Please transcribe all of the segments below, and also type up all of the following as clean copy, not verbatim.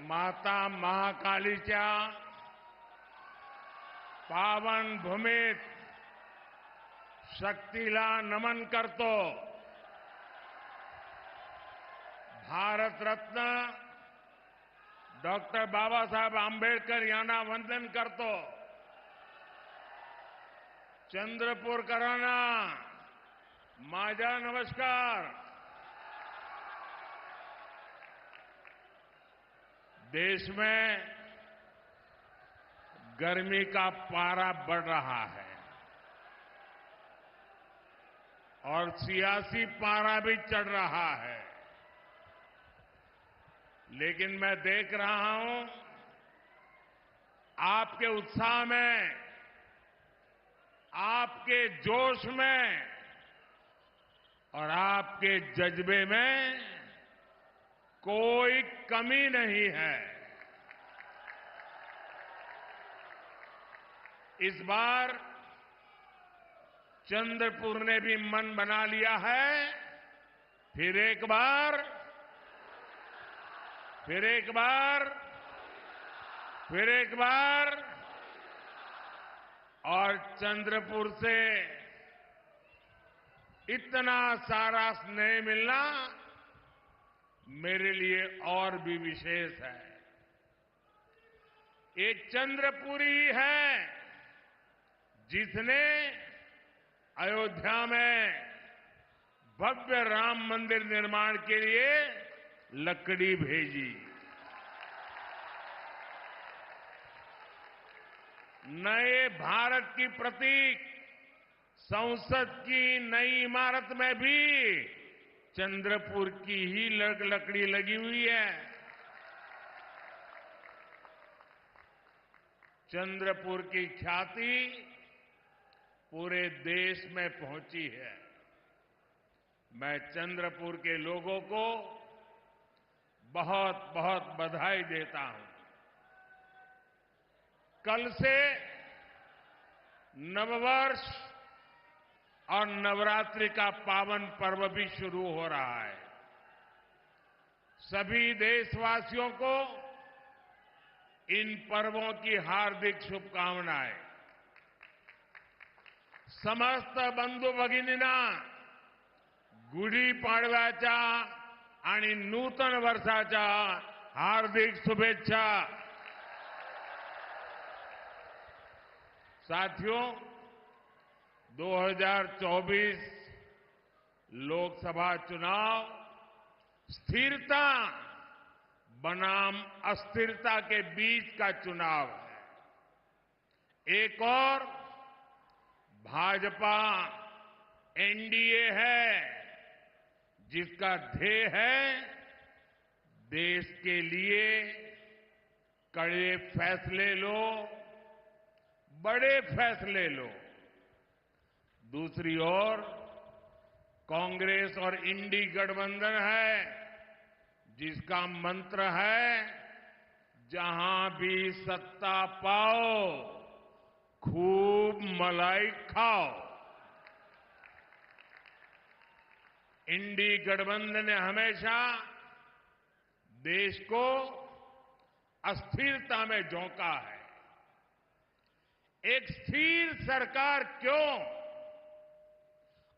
माता महाकालीच्या पावन भूमीत शक्तीला नमन करतो. भारत रत्न डॉक्टर बाबासाहेब आंबेडकर यांना वंदन करतो. चंद्रपूरकरांना माझा नमस्कार. देश में गर्मी का पारा बढ़ रहा है और सियासी पारा भी चढ़ रहा है, लेकिन मैं देख रहा हूं आपके उत्साह में, आपके जोश में और आपके जज्बे में कोई कमी नहीं है. इस बार चंद्रपुर ने भी मन बना लिया है. फिर एक बार और चंद्रपुर से इतना सारा स्नेह मिलना मेरे लिए और भी विशेष है. ये चंद्रपुरी है जिसने अयोध्या में भव्य राम मंदिर निर्माण के लिए लकड़ी भेजी. नए भारत की प्रतीक संसद की नई इमारत में भी चंद्रपुर की ही लकड़ी लगी हुई है. चंद्रपुर की ख्याति पूरे देश में पहुंची है. मैं चंद्रपुर के लोगों को बहुत बहुत बधाई देता हूं. कल से नववर्ष और नवरात्रि का पावन पर्व भी शुरू हो रहा है. सभी देशवासियों को इन पर्वों की हार्दिक शुभकामनाएं. समस्त बंधू भगिनींना गुढी पाडव्याच्या आणि नूतन वर्षाच्या हार्दिक शुभेच्छा. साथियों, 2024 लोकसभा चुनाव स्थिरता बनाम अस्थिरता के बीच का चुनाव है. एक और भाजपा एनडीए है जिसका ध्येय है देश के लिए कड़े फैसले लो, बड़े फैसले लो. दूसरी ओर कांग्रेस और इंडी गठबंधन है जिसका मंत्र है जहां भी सत्ता पाओ खूब मलाई खाओ. इंडी गठबंधन ने हमेशा देश को अस्थिरता में झोंका है. एक स्थिर सरकार क्यों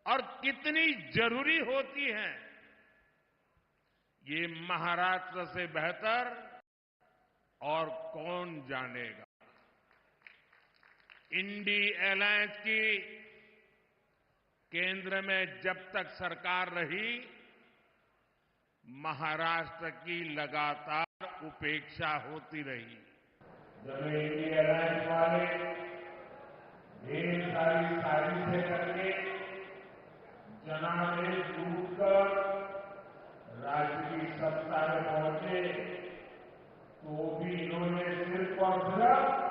और कितनी जरूरी होती है, ये महाराष्ट्र से बेहतर और कौन जानेगा. इंडी अलायंस की केंद्र में जब तक सरकार रही, महाराष्ट्र की लगातार उपेक्षा होती रही. जब इंडी अलायंस वाले ढेर सारी साजिशें करके जनादेश टूटकर राज्य की सत्ता में पहुंचे, तो भी इन्होंने सिर्फ और सिर्फ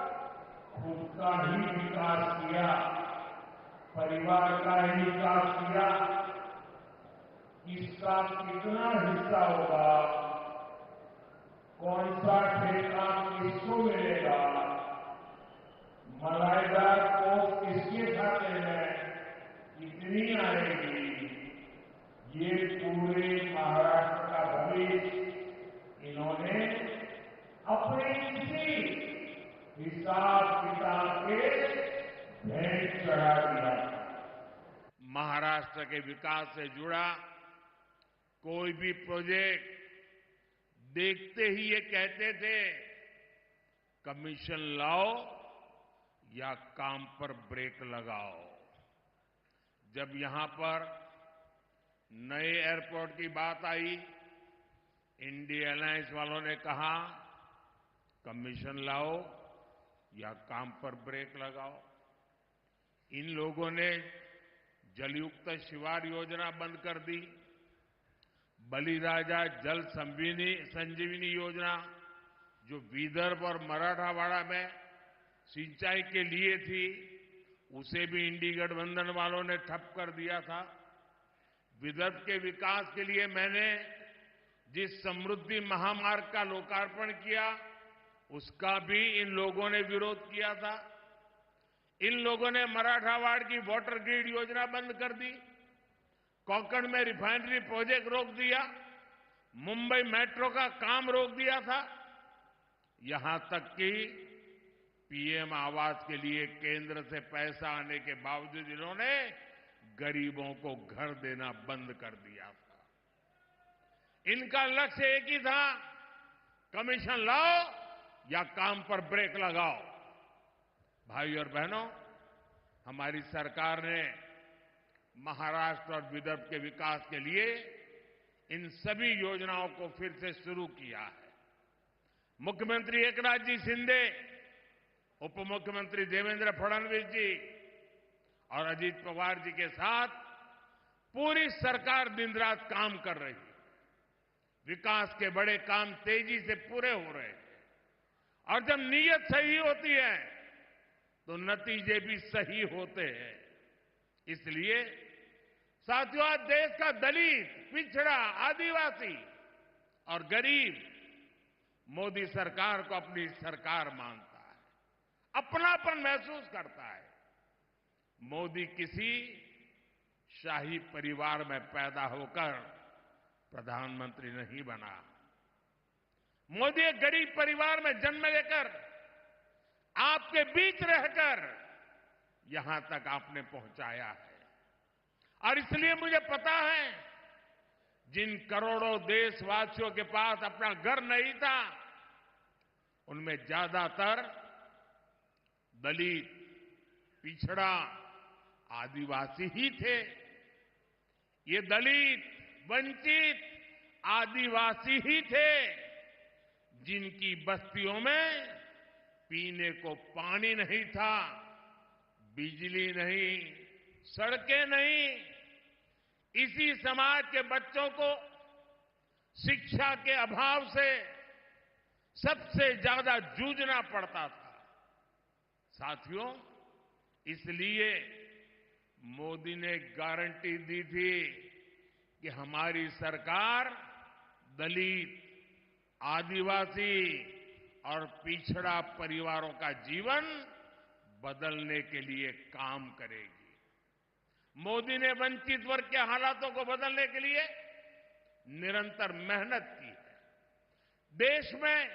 खुद का ही विकास किया, परिवार का ही विकास किया. इसका कितना हिस्सा होगा, कौन सा ठेका किसको मिलेगा, मलाईदार पोस्ट किसके खाते में कितनी आएगी, ये पूरे महाराष्ट्र का भविष्य इन्होंने हिसाब किताब के भेंट चढ़ा दिया। महाराष्ट्र के विकास से जुड़ा कोई भी प्रोजेक्ट देखते ही ये कहते थे कमीशन लाओ या काम पर ब्रेक लगाओ। जब यहां पर नए एयरपोर्ट की बात आई, इंडिया अलायंस वालों ने कहा कमीशन लाओ या काम पर ब्रेक लगाओ। इन लोगों ने जलयुक्त शिवार योजना बंद कर दी। बलिराजा जल संजीवनी योजना जो विदर्भ और मराठवाड़ा में सिंचाई के लिए थी, उसे भी इंडी गठबंधन वालों ने ठप कर दिया था। विदर्भ के विकास के लिए मैंने जिस समृद्धि महामार्ग का लोकार्पण किया, उसका भी इन लोगों ने विरोध किया था। इन लोगों ने मराठवाड़ा की वाटर ग्रिड योजना बंद कर दी, कोंकण में रिफाइनरी प्रोजेक्ट रोक दिया, मुंबई मेट्रो का काम रोक दिया था। यहां तक कि पीएम आवास के लिए केंद्र से पैसा आने के बावजूद इन्होंने गरीबों को घर देना बंद कर दिया था। इनका लक्ष्य एक ही था, कमीशन लाओ या काम पर ब्रेक लगाओ। भाई और बहनों, हमारी सरकार ने महाराष्ट्र और विदर्भ के विकास के लिए इन सभी योजनाओं को फिर से शुरू किया है। मुख्यमंत्री एकनाथ जी शिंदे, उप मुख्यमंत्री देवेंद्र फडणवीस जी और अजीत पवार जी के साथ पूरी सरकार दिन रात काम कर रही है। विकास के बड़े काम तेजी से पूरे हो रहे हैं और जब नीयत सही होती है तो नतीजे भी सही होते हैं। इसलिए साथियों, आज देश का दलित, पिछड़ा, आदिवासी और गरीब मोदी सरकार को अपनी सरकार मानता है, अपनापन महसूस करता है। मोदी किसी शाही परिवार में पैदा होकर प्रधानमंत्री नहीं बना। मोदी एक गरीब परिवार में जन्म लेकर, आपके बीच रहकर यहां तक आपने पहुंचाया है। और इसलिए मुझे पता है, जिन करोड़ों देशवासियों के पास अपना घर नहीं था, उनमें ज्यादातर दलित, पिछड़ा, आदिवासी ही थे। ये दलित, वंचित, आदिवासी ही थे जिनकी बस्तियों में पीने को पानी नहीं था, बिजली नहीं, सड़कें नहीं। इसी समाज के बच्चों को शिक्षा के अभाव से सबसे ज्यादा जूझना पड़ता था। साथियों, इसलिए मोदी ने गारंटी दी थी कि हमारी सरकार दलित, आदिवासी और पिछड़ा परिवारों का जीवन बदलने के लिए काम करेगी। मोदी ने वंचित वर्ग के हालातों को बदलने के लिए निरंतर मेहनत की है। देश में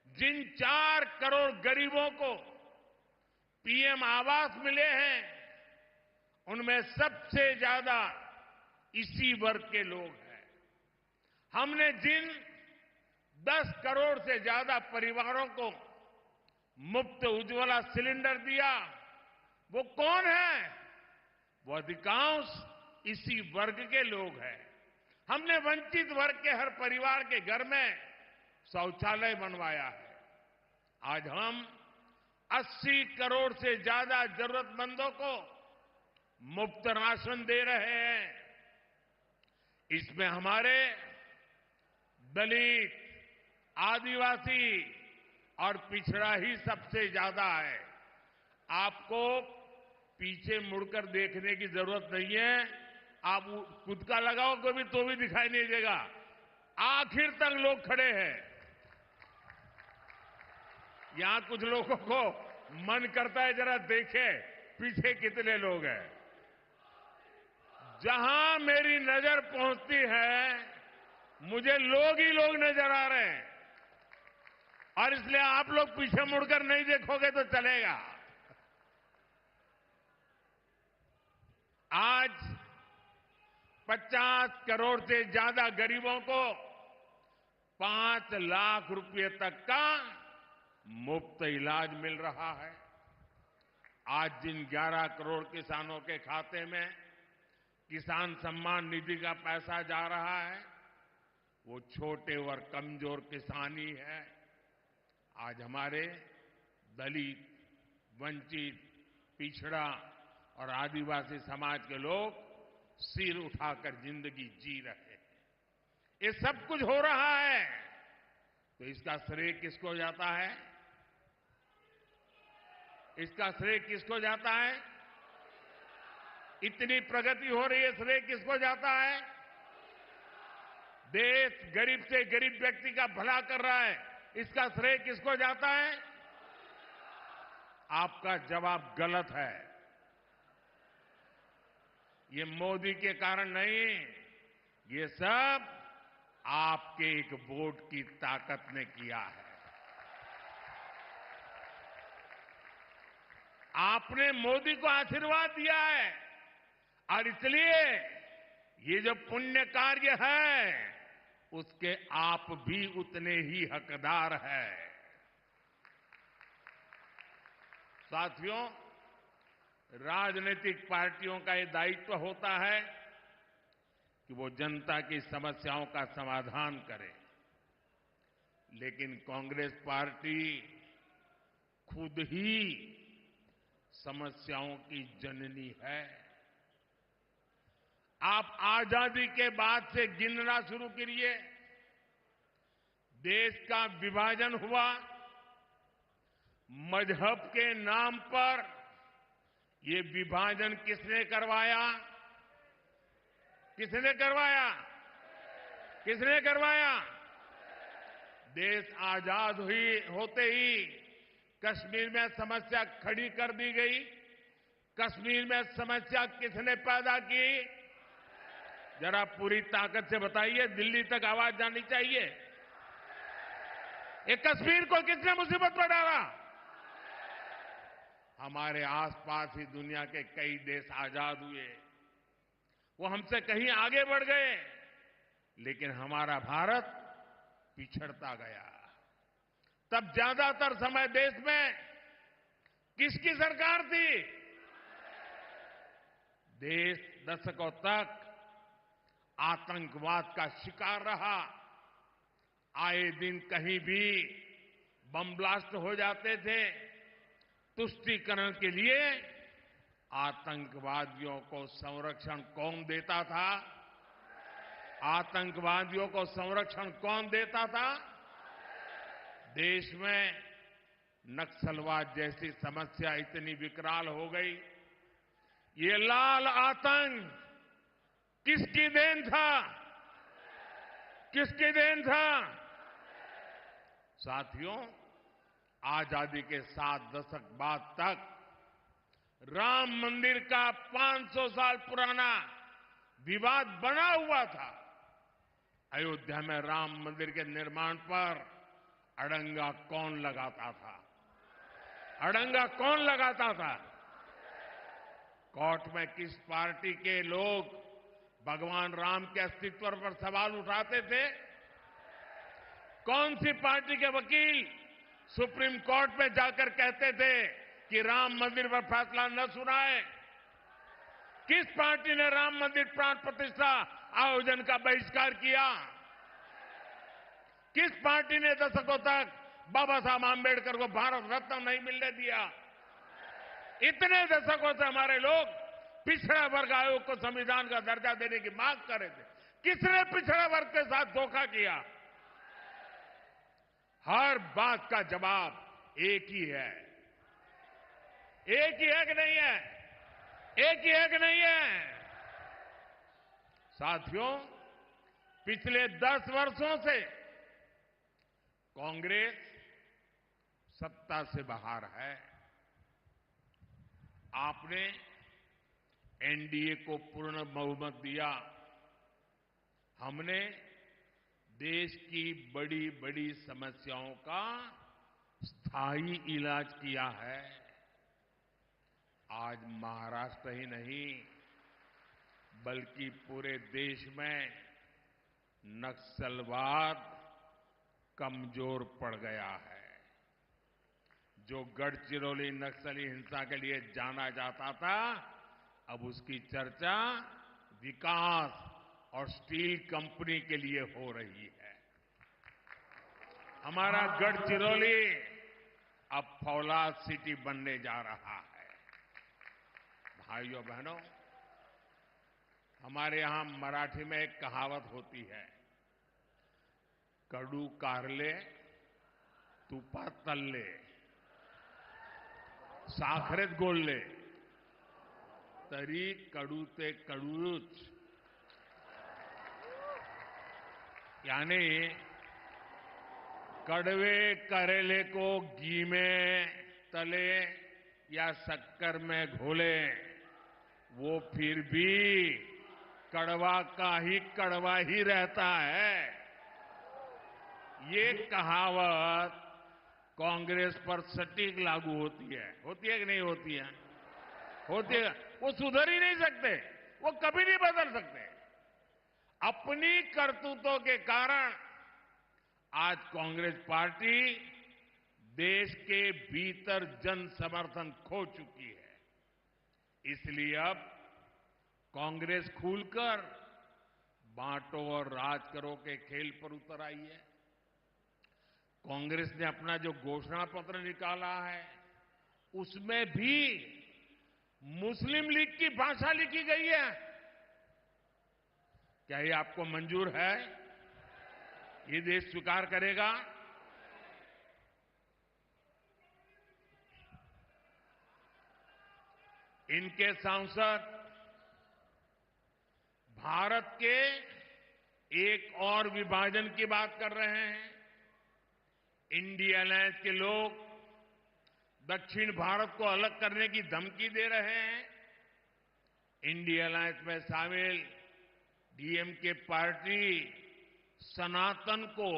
जिन 4 करोड़ गरीबों को पीएम आवास मिले हैं, उनमें सबसे ज्यादा इसी वर्ग के लोग हैं। हमने जिन 10 करोड़ से ज्यादा परिवारों को मुफ्त उज्ज्वला सिलेंडर दिया, वो कौन है? वो अधिकांश इसी वर्ग के लोग हैं। हमने वंचित वर्ग के हर परिवार के घर में शौचालय बनवाया है। आज हम 80 करोड़ से ज्यादा जरूरतमंदों को मुफ्त राशन दे रहे हैं। इसमें हमारे दलित, आदिवासी और पिछड़ा ही सबसे ज्यादा है। आपको पीछे मुड़कर देखने की जरूरत नहीं है। आप खुद का लगाओगे भी तो भी दिखाई नहीं देगा। आखिर तक लोग खड़े हैं। यहां कुछ लोगों को मन करता है जरा देखे पीछे कितने लोग हैं। जहां मेरी नजर पहुंचती है, मुझे लोग ही लोग नजर आ रहे हैं। और इसलिए आप लोग पीछे मुड़कर नहीं देखोगे तो चलेगा। आज 50 करोड़ से ज्यादा गरीबों को 5 लाख रुपए तक का मुफ्त इलाज मिल रहा है। आज जिन 11 करोड़ किसानों के खाते में किसान सम्मान निधि का पैसा जा रहा है, वो छोटे और कमजोर किसान ही है। आज हमारे दलित, वंचित, पिछड़ा और आदिवासी समाज के लोग सिर उठाकर जिंदगी जी रहे हैं। ये सब कुछ हो रहा है तो इसका श्रेय किसको जाता है? इसका श्रेय किसको जाता है? इतनी प्रगति हो रही है, श्रेय किसको जाता है? देश गरीब से गरीब व्यक्ति का भला कर रहा है, इसका श्रेय किसको जाता है? आपका जवाब गलत है। ये मोदी के कारण नहीं, ये सब आपके एक वोट की ताकत ने किया है। आपने मोदी को आशीर्वाद दिया है और इसलिए ये जो पुण्य कार्य है उसके आप भी उतने ही हकदार हैं। साथियों, राजनीतिक पार्टियों का ये दायित्व होता है कि वो जनता की समस्याओं का समाधान करें, लेकिन कांग्रेस पार्टी खुद ही समस्याओं की जननी है। आप आजादी के बाद से गिनना शुरू करिए, देश का विभाजन हुआ, मजहब के नाम पर ये विभाजन किसने करवाया? किसने करवाया? किसने करवाया? देश आजाद होते ही कश्मीर में समस्या खड़ी कर दी गई। कश्मीर में समस्या किसने पैदा की? जरा पूरी ताकत से बताइए, दिल्ली तक आवाज जानी चाहिए। ये कश्मीर को किसने मुसीबत में डाला? हमारे आसपास ही दुनिया के कई देश आजाद हुए, वो हमसे कहीं आगे बढ़ गए, लेकिन हमारा भारत पिछड़ता गया। तब ज्यादातर समय देश में किसकी सरकार थी? देश दशकों तक आतंकवाद का शिकार रहा। आए दिन कहीं भी बम ब्लास्ट हो जाते थे। तुष्टीकरण के लिए आतंकवादियों को संरक्षण कौन देता था? आतंकवादियों को संरक्षण कौन देता था? देश में नक्सलवाद जैसी समस्या इतनी विकराल हो गई। ये लाल आतंक किसकी देन था? किसकी देन था? साथियों, आजादी के 7 दशक बाद तक राम मंदिर का 500 साल पुराना विवाद बना हुआ था। अयोध्या में राम मंदिर के निर्माण पर अड़ंगा कौन लगाता था? अड़ंगा कौन लगाता था? कोर्ट में किस पार्टी के लोग भगवान राम के अस्तित्व पर सवाल उठाते थे? कौन सी पार्टी के वकील सुप्रीम कोर्ट में जाकर कहते थे कि राम मंदिर पर फैसला न सुनाए? किस पार्टी ने राम मंदिर प्राण प्रतिष्ठा आयोजन का बहिष्कार किया? किस पार्टी ने दशकों तक बाबा साहब आंबेडकर को भारत रत्न नहीं मिलने दिया? इतने दशकों से हमारे लोग पिछड़ा वर्ग आयोग को संविधान का दर्जा देने की मांग कर रहे थे। किसने पिछड़ा वर्ग के साथ धोखा किया? हर बात का जवाब एक ही है। एक ही है कि नहीं है? एक ही है कि नहीं है? साथियों, पिछले 10 वर्षों से कांग्रेस सत्ता से बाहर है। आपने एनडीए को पूर्ण बहुमत दिया। हमने देश की बड़ी बड़ी समस्याओं का स्थायी इलाज किया है। आज महाराष्ट्र ही नहीं बल्कि पूरे देश में नक्सलवाद कमजोर पड़ गया है। जो गढ़चिरौली नक्सली हिंसा के लिए जाना जाता था, अब उसकी चर्चा विकास और स्टील कंपनी के लिए हो रही है। हमारा गढ़चिरौली अब फौलाद सिटी बनने जा रहा है। भाइयों बहनों, हमारे यहां मराठी में एक कहावत होती है, कडू कारले तुपात तळले, साखरेत गोळले तरी कडू ते कडूच। यानी कड़वे करेले को घी में तले या शक्कर में घोले, वो फिर भी कड़वा का ही कड़वा ही रहता है। ये कहावत कांग्रेस पर सटीक लागू होती है कि नहीं होती है? होती है। वो सुधर ही नहीं सकते, वो कभी नहीं बदल सकते। अपनी करतूतों के कारण आज कांग्रेस पार्टी देश के भीतर जन समर्थन खो चुकी है। इसलिए अब कांग्रेस खुलकर बांटो और राज करो के खेल पर उतर आई है। कांग्रेस ने अपना जो घोषणा पत्र निकाला है, उसमें भी मुस्लिम लीग की भाषा लिखी गई है। क्या ये आपको मंजूर है? ये देश स्वीकार करेगा? इनके सांसद भारत के एक और विभाजन की बात कर रहे हैं। इंडिया अलायंस के लोग दक्षिण भारत को अलग करने की धमकी दे रहे हैं। इंडिया अलायंस में शामिल डीएमके पार्टी सनातन को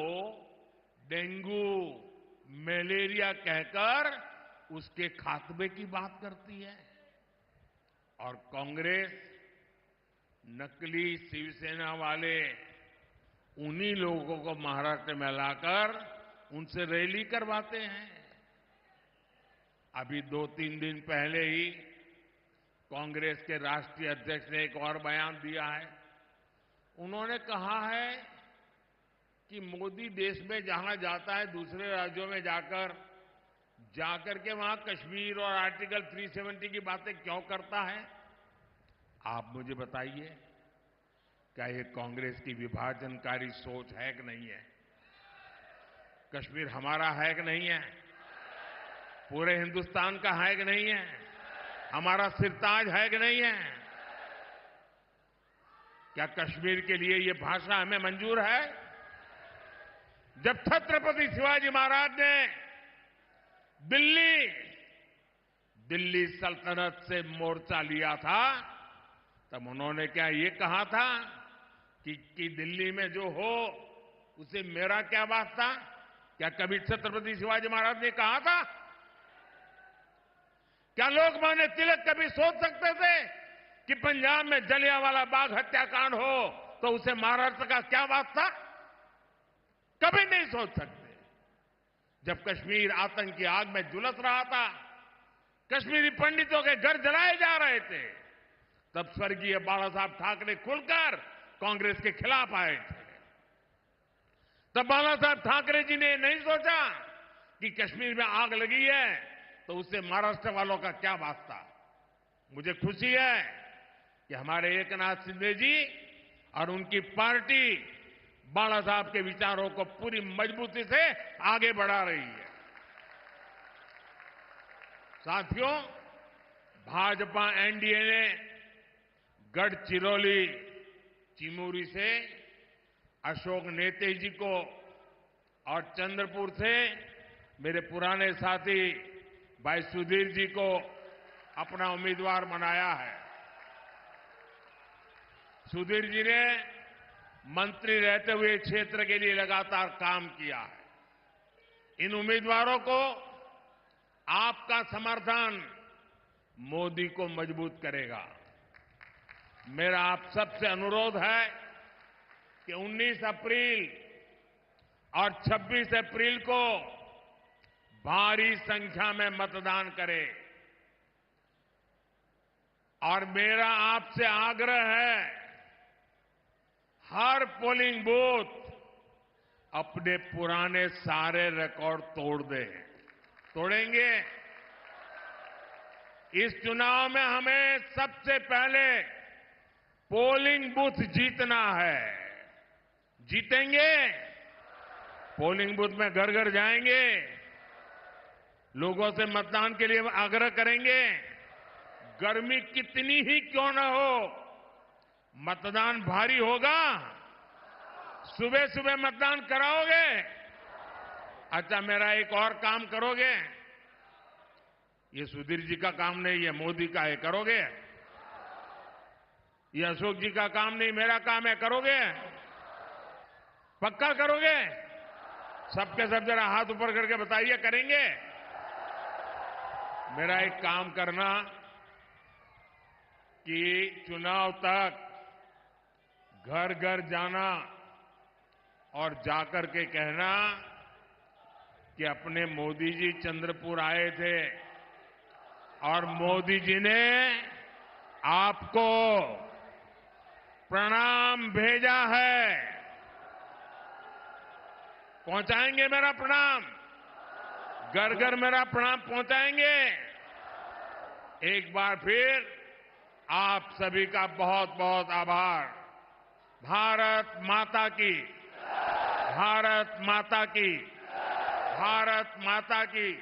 डेंगू, मलेरिया कहकर उसके खात्मे की बात करती है। और कांग्रेस नकली शिवसेना वाले उन्हीं लोगों को महाराष्ट्र में लाकर उनसे रैली करवाते हैं। अभी 2-3 दिन पहले ही कांग्रेस के राष्ट्रीय अध्यक्ष ने एक और बयान दिया है। उन्होंने कहा है कि मोदी देश में जहां जाता है, दूसरे राज्यों में जाकर के वहां कश्मीर और आर्टिकल 370 की बातें क्यों करता है? आप मुझे बताइए, क्या ये कांग्रेस की विभाजनकारी सोच है कि नहीं है? कश्मीर हमारा है कि नहीं है? पूरे हिंदुस्तान का है कि नहीं है? हमारा सिरताज है कि नहीं है? क्या कश्मीर के लिए ये भाषा हमें मंजूर है? जब छत्रपति शिवाजी महाराज ने दिल्ली सल्तनत से मोर्चा लिया था, तब उन्होंने क्या ये कहा था कि दिल्ली में जो हो उसे मेरा क्या वास्ता? क्या कभी छत्रपति शिवाजी महाराज ने कहा था? क्या लोकमान्य तिलक कभी सोच सकते थे कि पंजाब में जलियांवाला बाग हत्याकांड हो तो उसे महाराष्ट्र का क्या वास्ता? कभी नहीं सोच सकते। जब कश्मीर आतंक की आग में झुलस रहा था, कश्मीरी पंडितों के घर जलाए जा रहे थे, तब स्वर्गीय बाला साहब ठाकरे खुलकर कांग्रेस के खिलाफ आए थे। तब बाला साहब ठाकरे जी ने नहीं सोचा कि कश्मीर में आग लगी है तो उससे महाराष्ट्र वालों का क्या वास्ता। मुझे खुशी है कि हमारे एकनाथ शिंदे जी और उनकी पार्टी बाला साहब के विचारों को पूरी मजबूती से आगे बढ़ा रही है। साथियों, भाजपा एनडीए ने गढ़चिरौली चिमूरी से अशोक नेते जी को और चंद्रपुर से मेरे पुराने साथी भाई सुधीर जी को अपना उम्मीदवार बनाया है। सुधीर जी ने मंत्री रहते हुए क्षेत्र के लिए लगातार काम किया है। इन उम्मीदवारों को आपका समर्थन मोदी को मजबूत करेगा। मेरा आप सबसे अनुरोध है कि 19 अप्रैल और 26 अप्रैल को भारी संख्या में मतदान करें। और मेरा आपसे आग्रह है, हर पोलिंग बूथ अपने पुराने सारे रिकॉर्ड तोड़ दे। तोड़ेंगे? इस चुनाव में हमें सबसे पहले पोलिंग बूथ जीतना है। जीतेंगे? पोलिंग बूथ में घर घर जाएंगे, लोगों से मतदान के लिए आग्रह करेंगे। गर्मी कितनी ही क्यों न हो, मतदान भारी होगा। सुबह सुबह मतदान कराओगे? अच्छा, मेरा एक और काम करोगे? ये सुधीर जी का काम नहीं, ये मोदी का है, करोगे? ये अशोक जी का काम नहीं, मेरा काम है, करोगे? पक्का करोगे? सबके सब जरा हाथ ऊपर करके बताइए, करेंगे? मेरा एक काम करना कि चुनाव तक घर घर जाना और जाकर के कहना कि अपने मोदी जी चंद्रपुर आए थे और मोदी जी ने आपको प्रणाम भेजा है। पहुंचाएंगे मेरा प्रणाम? घर घर मेरा प्रणाम पहुंचाएंगे? एक बार फिर आप सभी का बहुत बहुत आभार। भारत माता की, भारत माता की, भारत माता की।